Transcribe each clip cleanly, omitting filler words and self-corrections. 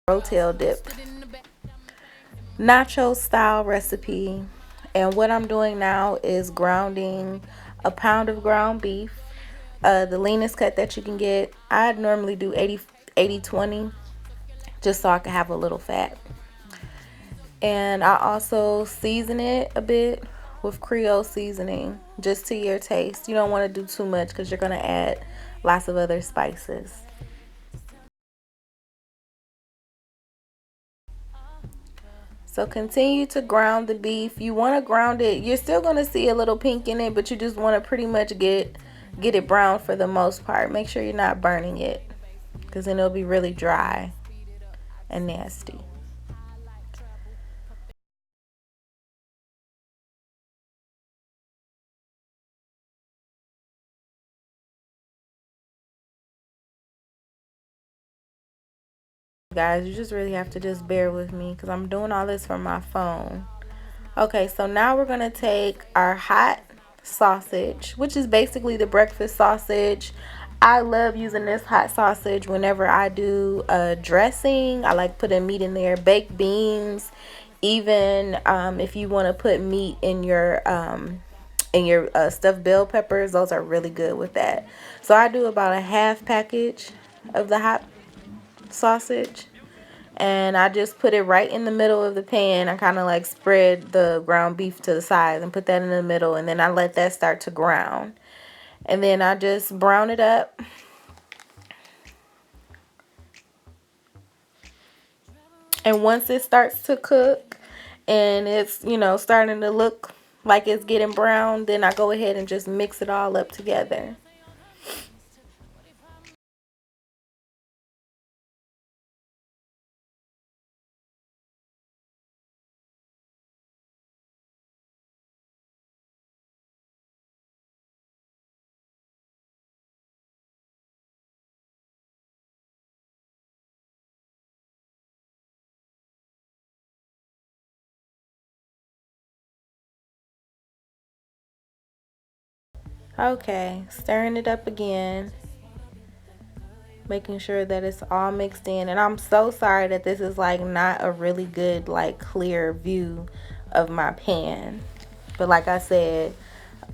rotel dip, nacho style recipe. And what I'm doing now is grounding a pound of ground beef, the leanest cut that you can get. I'd normally do 80/20, just so I can have a little fat. And I also season it a bit with Creole seasoning, just to your taste. You don't want to do too much because you're going to add lots of other spices. So continue to ground the beef. You want to ground it. You're still going to see a little pink in it, but you just want to pretty much get it brown for the most part. Make sure you're not burning it, because then it'll be really dry and nasty. Guys, you just really have to just bear with me because I'm doing all this from my phone. Okay, so now we're going to take our hot sausage, which is basically the breakfast sausage. I love using this hot sausage whenever I do dressing. I like putting meat in there, baked beans, even if you want to put meat in your stuffed bell peppers. Those are really good with that. So I do about a half package of the hot sausage, and I just put it right in the middle of the pan. I kind of like spread the ground beef to the side and put that in the middle, and then I let that start to brown, and then I just brown it up. And once it starts to cook and it's, starting to look like it's getting brown, then I go ahead and just mix it all up together. Okay, stirring it up again, making sure that it's all mixed in. And I'm so sorry that this is like not a really good like clear view of my pan, but like I said,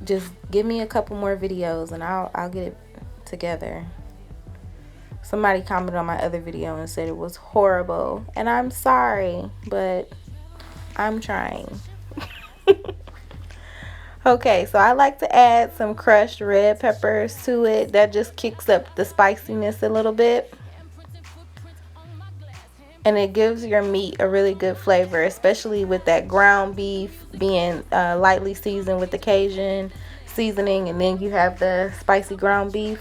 just give me a couple more videos and I'll get it together. Somebody commented on my other video and said it was horrible, and I'm sorry, but I'm trying. Okay, so I like to add some crushed red peppers to it. That just kicks up the spiciness a little bit. And it gives your meat a really good flavor, especially with that ground beef being lightly seasoned with the Cajun seasoning, and then you have the spicy ground beef.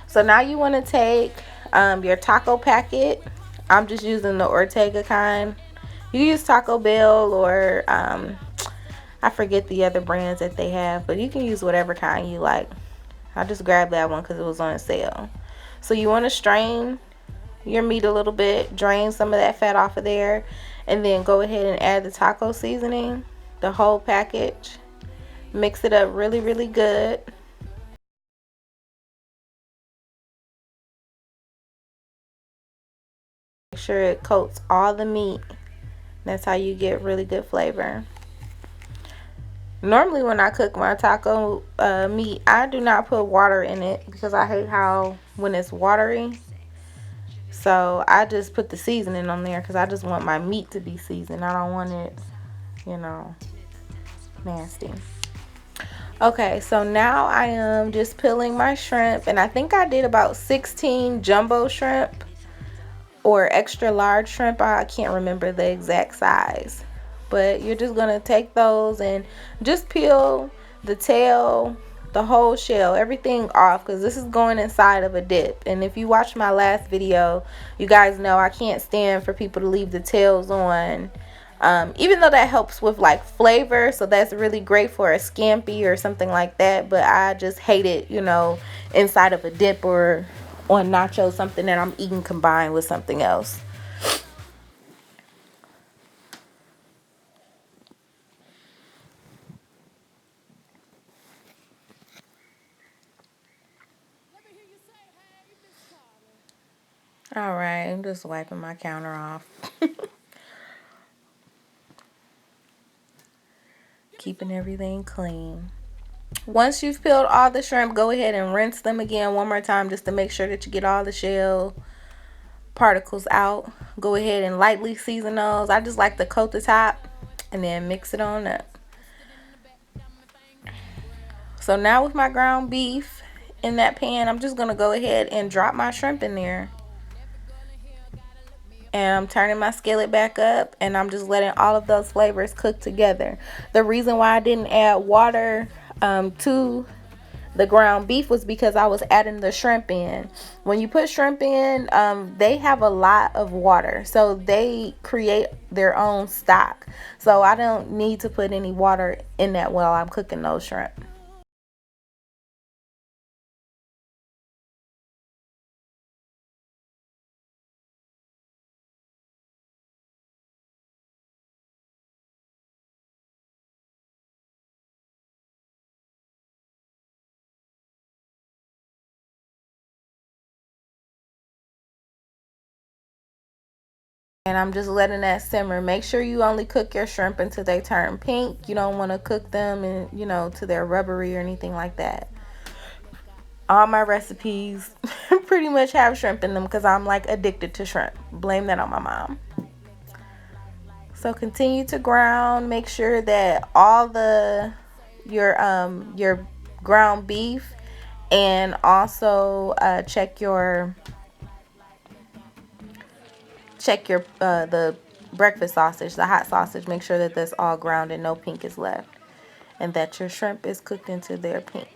So now you want to take your taco packet. I'm just using the Ortega kind. You use Taco Bell or I forget the other brands that they have, but you can use whatever kind you like. I just grabbed that one because it was on sale. So you want to strain your meat a little bit, drain some of that fat off of there, and then go ahead and add the taco seasoning, the whole package. Mix it up really, really good. Make sure it coats all the meat. That's how you get really good flavor. Normally when I cook my taco meat, I do not put water in it because I hate how when it's watery. So I just put the seasoning on there because I just want my meat to be seasoned. I don't want it, nasty. Okay, so now I am just peeling my shrimp, and I think I did about 16 jumbo shrimp or extra large shrimp. I can't remember the exact size, but you're just gonna take those and just peel the tail, the whole shell, everything off, because this is going inside of a dip. And if you watch my last video, you guys know I can't stand for people to leave the tails on, even though that helps with like flavor, so that's really great for a scampi or something like that, but I just hate it, inside of a dip or on nachos, something that I'm eating combined with something else. All right, Okay, I'm just wiping my counter off. Keeping everything clean. Once you've peeled all the shrimp, go ahead and rinse them again one more time just to make sure that you get all the shell particles out. Go ahead and lightly season those. I just like to coat the top and then mix it on up. So now with my ground beef in that pan, I'm just going to go ahead and drop my shrimp in there. And I'm turning my skillet back up, and I'm just letting all of those flavors cook together. The reason why I didn't add water to the ground beef was because I was adding the shrimp in. When you put shrimp in, they have a lot of water, so they create their own stock. So I don't need to put any water in that while I'm cooking those shrimp. And I'm just letting that simmer. Make sure you only cook your shrimp until they turn pink. You don't want to cook them and, to their rubbery or anything like that. All my recipes pretty much have shrimp in them because I'm like addicted to shrimp. Blame that on my mom. So continue to ground. Make sure that all your ground beef, and also check your the breakfast sausage, the hot sausage. Make sure that that's all ground and no pink is left, and that your shrimp is cooked into their pink.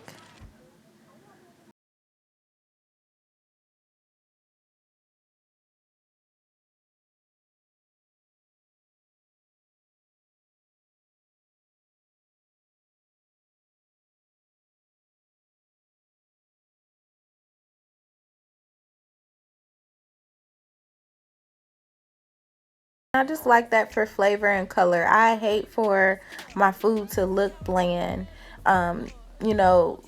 I just like that for flavor and color. I hate for my food to look bland. Um, you know,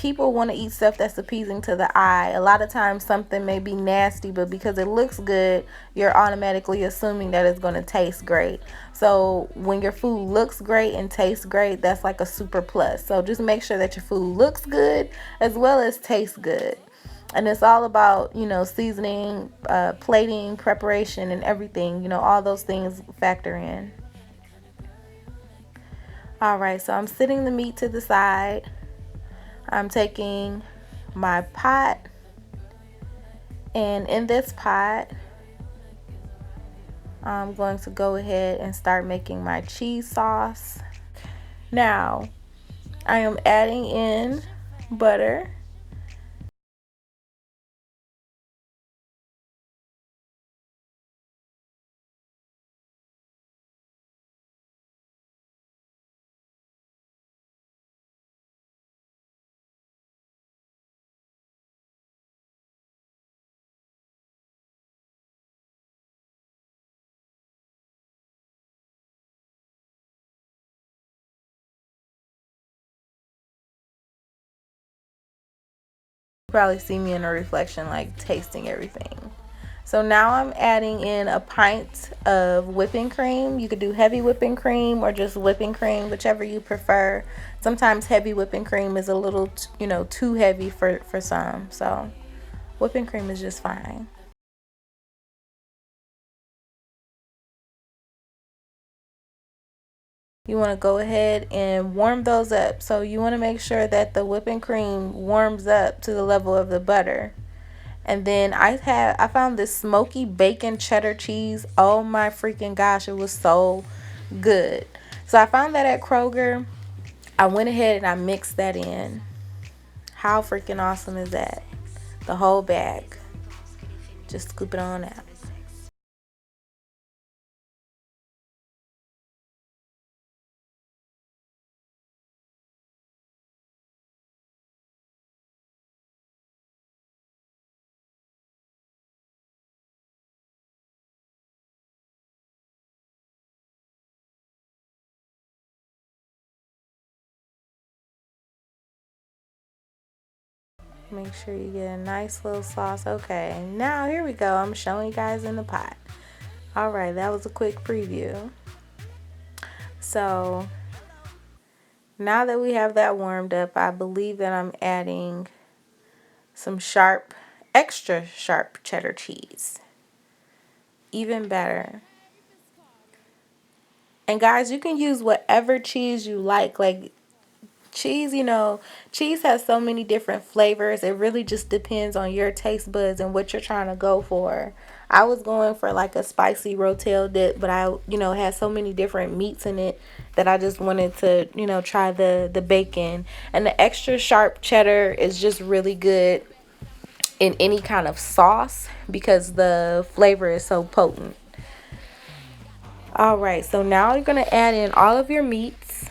People want to eat stuff that's appeasing to the eye. A lot of times something may be nasty, but because it looks good, you're automatically assuming that it's going to taste great. So when your food looks great and tastes great, that's like a super plus. So just make sure that your food looks good as well as tastes good. And it's all about, seasoning, plating, preparation, and everything. All those things factor in. All right, so I'm sitting the meat to the side. I'm taking my pot, and in this pot, I'm going to go ahead and start making my cheese sauce. Now, I am adding in butter. You probably see me in a reflection like tasting everything. So now I'm adding in a pint of whipping cream. You could do heavy whipping cream or just whipping cream, whichever you prefer. Sometimes heavy whipping cream is a little, too heavy for some. So whipping cream is just fine. You want to go ahead and warm those up. So you want to make sure that the whipping cream warms up to the level of the butter. And then I found this smoky bacon cheddar cheese. Oh my freaking gosh, it was so good. So I found that at Kroger. I went ahead and I mixed that in. How freaking awesome is that? The whole bag. Just scoop it on out. Make sure you get a nice little sauce. Okay, now here we go. I'm showing you guys in the pot. All right, that was a quick preview. So now that we have that warmed up, I believe that I'm adding some sharp, extra sharp cheddar cheese. Even better. And guys, you can use whatever cheese you like cheese, cheese has so many different flavors. It really just depends on your taste buds and what you're trying to go for. I was going for like a spicy rotel dip, but I, had so many different meats in it that I just wanted to, try the bacon. And the extra sharp cheddar is just really good in any kind of sauce because the flavor is so potent. All right, so now you're going to add in all of your meats.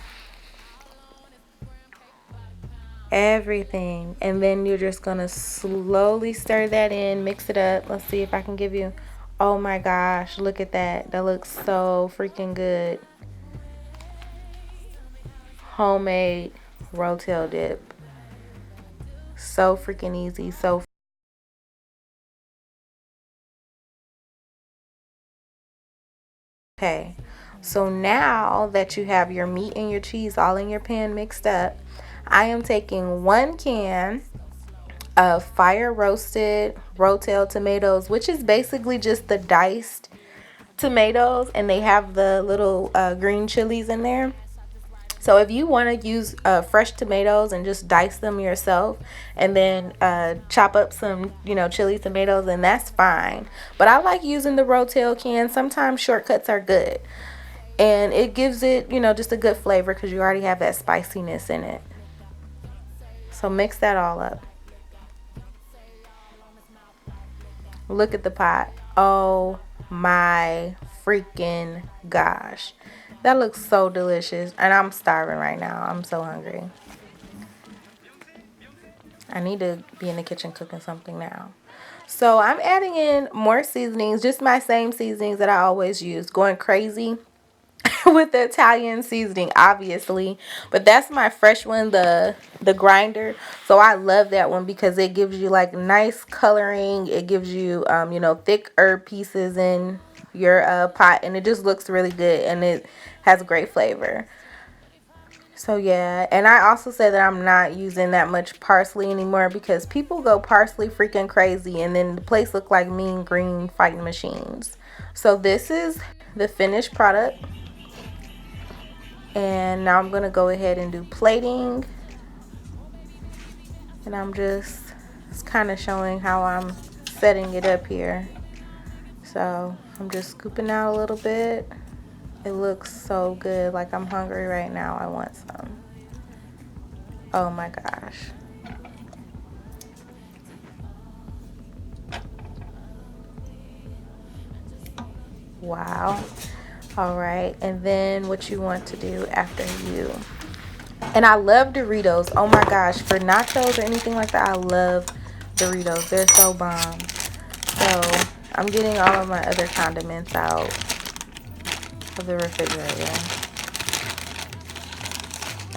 Everything, and then you're just gonna slowly stir that in, mix it up. Let's see if I can give you, oh my gosh, look at that. That looks so freaking good. Homemade rotel dip, so freaking easy. So okay, so now that you have your meat and your cheese all in your pan mixed up, I am taking 1 can of fire roasted rotel tomatoes, which is basically just the diced tomatoes, and they have the little green chilies in there. So if you want to use fresh tomatoes and just dice them yourself and then chop up some chili tomatoes, then that's fine. But I like using the rotel can. Sometimes shortcuts are good, and it gives it just a good flavor because you already have that spiciness in it. So mix that all up. Look at the pot. Oh my freaking gosh. That looks so delicious. And I'm starving right now. I'm so hungry. I need to be in the kitchen cooking something now. So I'm adding in more seasonings. Just my same seasonings that I always use. Going crazy with the Italian seasoning, obviously, but that's my fresh one, the grinder. So I love that one because it gives you like nice coloring. It gives you thick herb pieces in your pot, and it just looks really good, and it has great flavor. So yeah, and I also said that I'm not using that much parsley anymore because people go parsley freaking crazy, and then the place look like Mean Green fighting machines. So this is the finished product. And now I'm going to go ahead and do plating. And I'm just kind of showing how I'm setting it up here. So I'm just scooping out a little bit. It looks so good. Like I'm hungry right now. I want some. Oh my gosh. Wow. All right. And then what you want to do after you. And I love Doritos. Oh my gosh. For nachos or anything like that, I love Doritos. They're so bomb. So I'm getting all of my other condiments out of the refrigerator.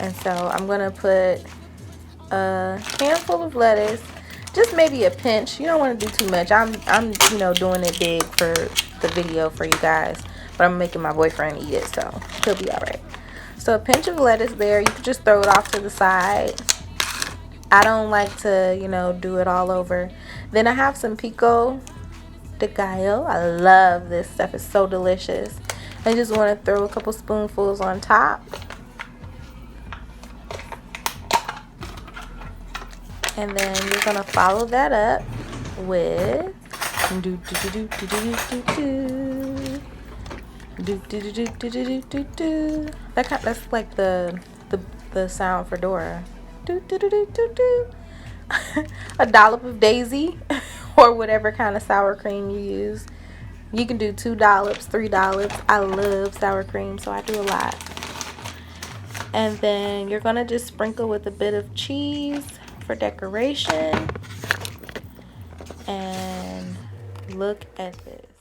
And so I'm going to put a handful of lettuce. Just maybe a pinch. You don't want to do too much. I'm doing it big for the video for you guys. But I'm making my boyfriend eat it, so he'll be alright. So a pinch of lettuce there. You can just throw it off to the side. I don't like to, do it all over. Then I have some Pico De Gallo. I love this stuff. It's so delicious. I just want to throw a couple spoonfuls on top. And then you're going to follow that up with that's like the sound for Dora. A dollop of Daisy or whatever kind of sour cream you use. You can do 2 dollops, 3 dollops. I love sour cream, so I do a lot. And then you're gonna just sprinkle with a bit of cheese for decoration. And look at this.